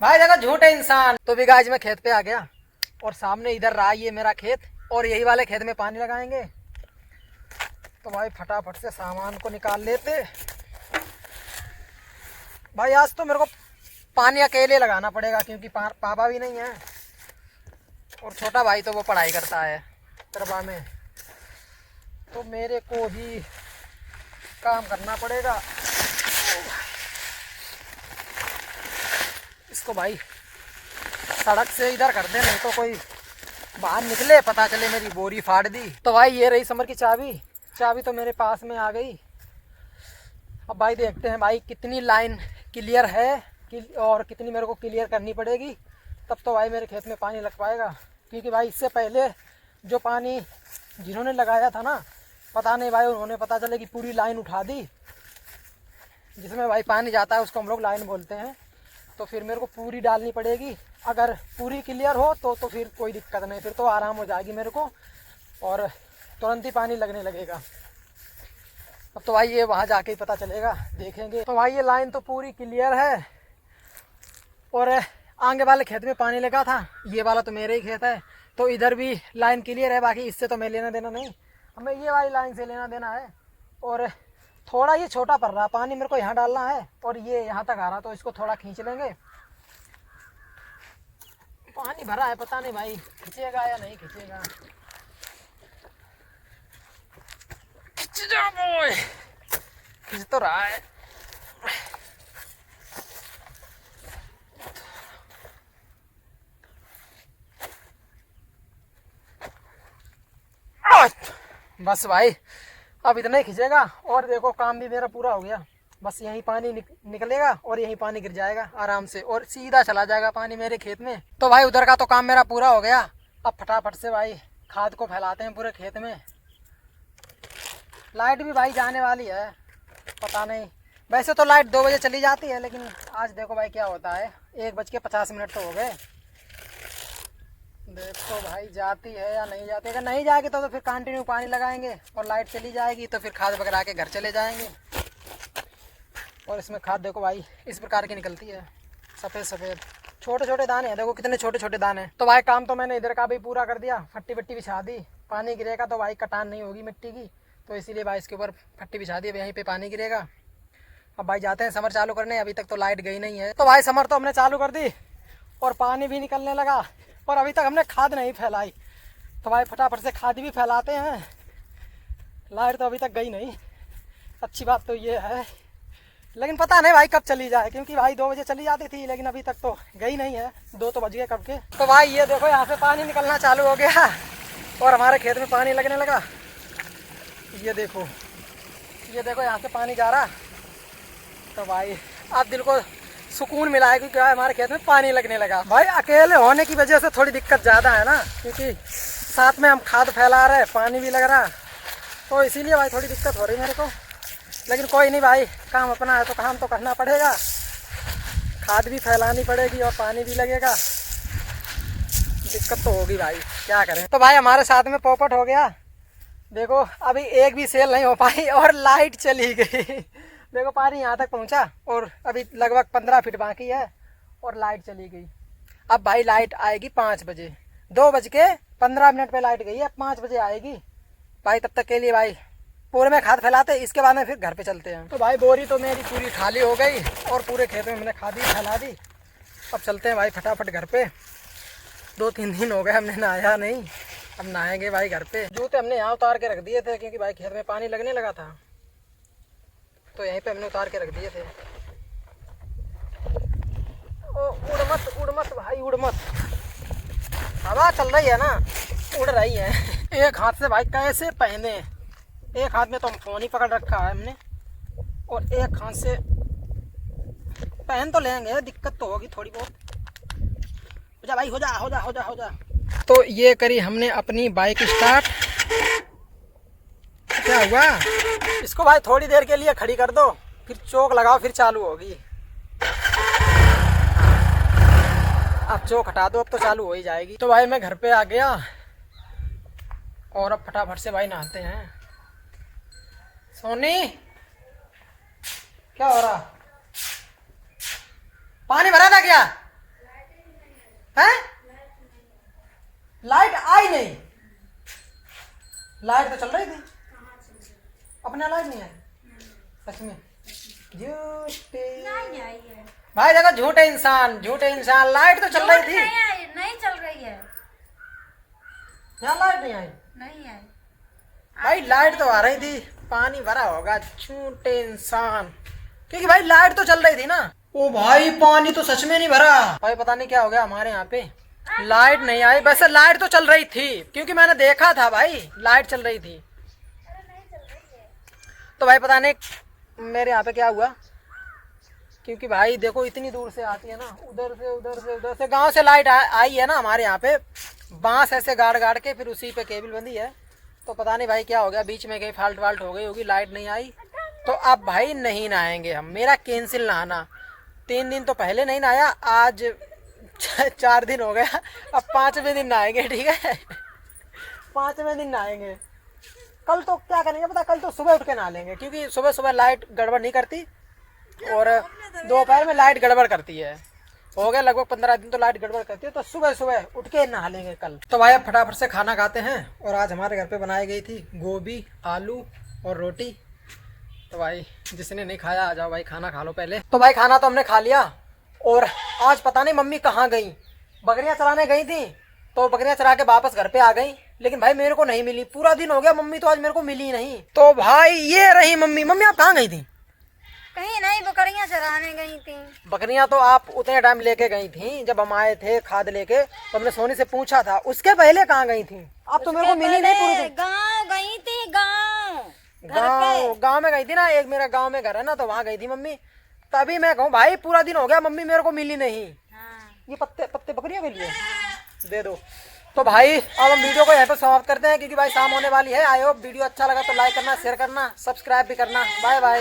भाई देखो झूठे इंसान। तो भी गाइस मैं खेत पे आ गया और सामने इधर रहा ये मेरा खेत और यही वाले खेत में पानी लगाएंगे। तो भाई फटाफट से सामान को निकाल लेते। भाई आज तो मेरे को पानी अकेले लगाना पड़ेगा क्योंकि पापा भी नहीं है और छोटा भाई तो वो पढ़ाई करता है तरबा में, तो मेरे को ही काम करना पड़ेगा। इसको भाई सड़क से इधर कर दे, नहीं तो कोई बाहर निकले पता चले मेरी बोरी फाड़ दी। तो भाई ये रही समर की चाबी। चाबी तो मेरे पास में आ गई। अब भाई देखते हैं भाई कितनी लाइन क्लियर है और कितनी मेरे को क्लियर करनी पड़ेगी, तब तो भाई मेरे खेत में पानी लग पाएगा। क्योंकि भाई इससे पहले जो पानी जिन्होंने लगाया था ना, पता नहीं भाई उन्होंने पता चले कि पूरी लाइन उठा दी, जिसमें भाई पानी जाता है उसको हम लोग लाइन बोलते हैं। तो फिर मेरे को पूरी डालनी पड़ेगी। अगर पूरी क्लियर हो तो फिर कोई दिक्कत नहीं, फिर तो आराम हो जाएगी मेरे को और तुरंत ही पानी लगने लगेगा। अब तो भाई ये वहाँ जाके ही पता चलेगा, देखेंगे। तो भाई ये लाइन तो पूरी क्लियर है और आगे वाले खेत में पानी लगा था, ये वाला तो मेरे ही खेत है, तो इधर भी लाइन क्लियर है। बाकी इससे तो मैं लेना देना नहीं, हमें ये वाली लाइन से लेना देना है। और थोड़ा ये छोटा पड़ रहा पानी, मेरे को यहाँ डालना है और ये यहाँ तक आ रहा, तो इसको थोड़ा खींच लेंगे। पानी भरा है, पता नहीं भाई खींचेगा या नहीं खींचेगा। खींच जा बॉय, खींच तो रहा है। बस भाई अब इतना ही खींचेगा और देखो काम भी मेरा पूरा हो गया। बस यहीं पानी निकलेगा और यहीं पानी गिर जाएगा आराम से और सीधा चला जाएगा पानी मेरे खेत में। तो भाई उधर का तो काम मेरा पूरा हो गया। अब फटाफट से भाई खाद को फैलाते हैं पूरे खेत में। लाइट भी भाई जाने वाली है, पता नहीं। वैसे तो लाइट 2 बजे चली जाती है, लेकिन आज देखो भाई क्या होता है, 1:50 तो हो गए। देखो भाई जाती है या नहीं जाती। अगर नहीं जाएगी तो फिर कंटिन्यू पानी लगाएंगे और लाइट चली जाएगी तो फिर खाद वगैरह के घर चले जाएंगे। और इसमें खाद देखो भाई इस प्रकार की निकलती है, सफ़ेद सफ़ेद छोटे छोटे दाने हैं। देखो कितने छोटे छोटे दाने हैं। तो भाई काम तो मैंने इधर का भी पूरा कर दिया, फट्टी वट्टी बिछा दी। पानी गिरेगा तो भाई कटान नहीं होगी मिट्टी की, तो इसीलिए भाई इसके ऊपर फट्टी बिछा दी, अब यहीं पर पानी गिरेगा। अब भाई जाते हैं समर चालू करने। अभी तक तो लाइट गई नहीं है। तो भाई समर तो हमने चालू कर दी और पानी भी निकलने लगा और अभी तक हमने खाद नहीं फैलाई। तो भाई फटाफट से खाद भी फैलाते हैं। लाइट तो अभी तक गई नहीं, अच्छी बात तो ये है, लेकिन पता नहीं भाई कब चली जाए, क्योंकि भाई 2 बजे चली जाती थी, लेकिन अभी तक तो गई नहीं है। 2 तो बज गए कब के। तो भाई ये देखो यहाँ से पानी निकलना चालू हो गया और हमारे खेत में पानी लगने लगा। ये देखो यहाँ से पानी जा रहा। तो भाई अब दिल को सुकून मिला है क्योंकि हमारे खेत में पानी लगने लगा। भाई अकेले होने की वजह से थोड़ी दिक्कत ज़्यादा है ना, क्योंकि साथ में हम खाद फैला रहे, पानी भी लग रहा, तो इसीलिए भाई थोड़ी दिक्कत हो रही मेरे को। लेकिन कोई नहीं भाई, काम अपना है तो काम तो करना पड़ेगा। खाद भी फैलानी पड़ेगी और पानी भी लगेगा, दिक्कत तो होगी भाई, क्या करें। तो भाई हमारे साथ में पोपट हो गया। देखो अभी एक भी सेल नहीं हो पाई और लाइट चली गई। देखो पानी यहाँ तक पहुँचा और अभी लगभग 15 फीट बाकी है और लाइट चली गई। अब भाई लाइट आएगी 5 बजे, 2:15 पे लाइट गई है, 5 बजे आएगी भाई। तब तक के लिए भाई पूरे में खाद फैलाते, इसके बाद में फिर घर पे चलते हैं। तो भाई बोरी तो मेरी पूरी खाली हो गई और पूरे खेत में मैंने खाद भी फैला दी। अब चलते हैं भाई फटाफट घर पे। 2-3 दिन हो गए हमने नहाया नहीं, अब नहाएंगे भाई घर पे। जूते हमने यहाँ उतार के रख दिए थे क्योंकि भाई खेत में पानी लगने लगा था, तो यहीं पे हमने उतार के रख दिए थे। ओ उड़ मत भाई, उड़ मत, हवा चल रही है ना, उड़ रही है। एक हाथ से भाई कैसे पहने, एक हाथ में तो फोन ही पकड़ रखा है हमने और एक हाथ से पहन तो लेंगे, दिक्कत तो होगी थोड़ी बहुत। हो जा भाई, हो जा। तो ये करी हमने अपनी बाइक स्टार्ट। क्या हुआ, इसको भाई थोड़ी देर के लिए खड़ी कर दो, फिर चोक लगाओ, फिर चालू होगी। अब चोक हटा दो, अब तो चालू हो ही जाएगी। तो भाई मैं घर पे आ गया और अब फटाफट से भाई नहाते हैं। सोनी क्या हो रहा, पानी भरा था क्या? है? लाइट आई नहीं? लाइट तो चल रही थी, अपने लाइट नहीं आई? सच में झूठे भाई, देखो झूठे इंसान, झूठे इंसान। लाइट तो चल रही थी, नहीं चल रही है। यहाँ लाइट नहीं आई? नहीं आई भाई लाइट तो आ रही थी, पानी भरा होगा। झूठे इंसान, क्योंकि भाई लाइट तो चल रही थी ना। ओ भाई पानी तो सच में नहीं भरा भाई, पता नहीं क्या हो गया हमारे यहाँ पे, लाइट नहीं आई। वैसे लाइट तो चल रही थी, क्योंकि मैंने देखा था भाई, लाइट चल रही थी। तो भाई पता नहीं मेरे यहाँ पे क्या हुआ, क्योंकि भाई देखो इतनी दूर से आती है ना, उधर से गांव से लाइट आई है ना हमारे यहाँ पे, बांस ऐसे गाड़ गाड़ के फिर उसी पे केबल बंधी है। तो पता नहीं भाई क्या हो गया, बीच में कहीं फाल्ट वाल्ट हो गई होगी, लाइट नहीं आई। तो अब भाई नहीं नहाएंगे हम, मेरा कैंसिल नहाना। 3 दिन तो पहले नहीं नहाया, आज 4 दिन हो गया, अब 5वें दिन नहाएंगे, ठीक है? 5वें दिन नहाएंगे। कल तो क्या करेंगे पता, कल तो सुबह उठ के नहा लेंगे, क्योंकि सुबह सुबह लाइट गड़बड़ नहीं करती और दोपहर में लाइट गड़बड़ करती है। हो गया लगभग 15 दिन तो लाइट गड़बड़ करती है, तो सुबह सुबह उठ के नहा लेंगे कल। तो भाई अब फटाफट से खाना खाते हैं। और आज हमारे घर पे बनाई गई थी गोभी, आलू और रोटी। तो भाई जिसने नहीं खाया आ जाओ भाई, खाना खा लो पहले। तो भाई खाना तो हमने खा लिया, और आज पता नहीं मम्मी कहाँ गई, बकरियां चराने गई थी, तो बकरियां चरा के वापस घर पे आ गई, लेकिन भाई मेरे को नहीं मिली। पूरा दिन हो गया, मम्मी तो आज मेरे को मिली नहीं। तो भाई ये रही मम्मी। मम्मी आप कहाँ गई थी? कहीं नहीं, बकरियां चराने गई थी। बकरियां तो आप उतने टाइम लेके गई थी जब हम आए थे खाद लेके, तो हमने सोनी से पूछा था। उसके पहले कहाँ गई थी? आप तो मेरे को मिली नहीं पूरी दिन। गाँव गई थी, गाँव में गई थी ना, एक मेरा गाँव में घर है ना, तो वहाँ गई थी मम्मी। तभी मैं कहूँ भाई पूरा दिन हो गया, मम्मी मेरे को मिली नहीं। ये पत्ते पत्ते बकरियों के लिए दे दो। तो भाई अब हम वीडियो को यहाँ पर समाप्त करते हैं, क्योंकि भाई शाम होने वाली है। आई होप वीडियो अच्छा लगा तो लाइक करना, शेयर करना, सब्सक्राइब भी करना। Bye bye.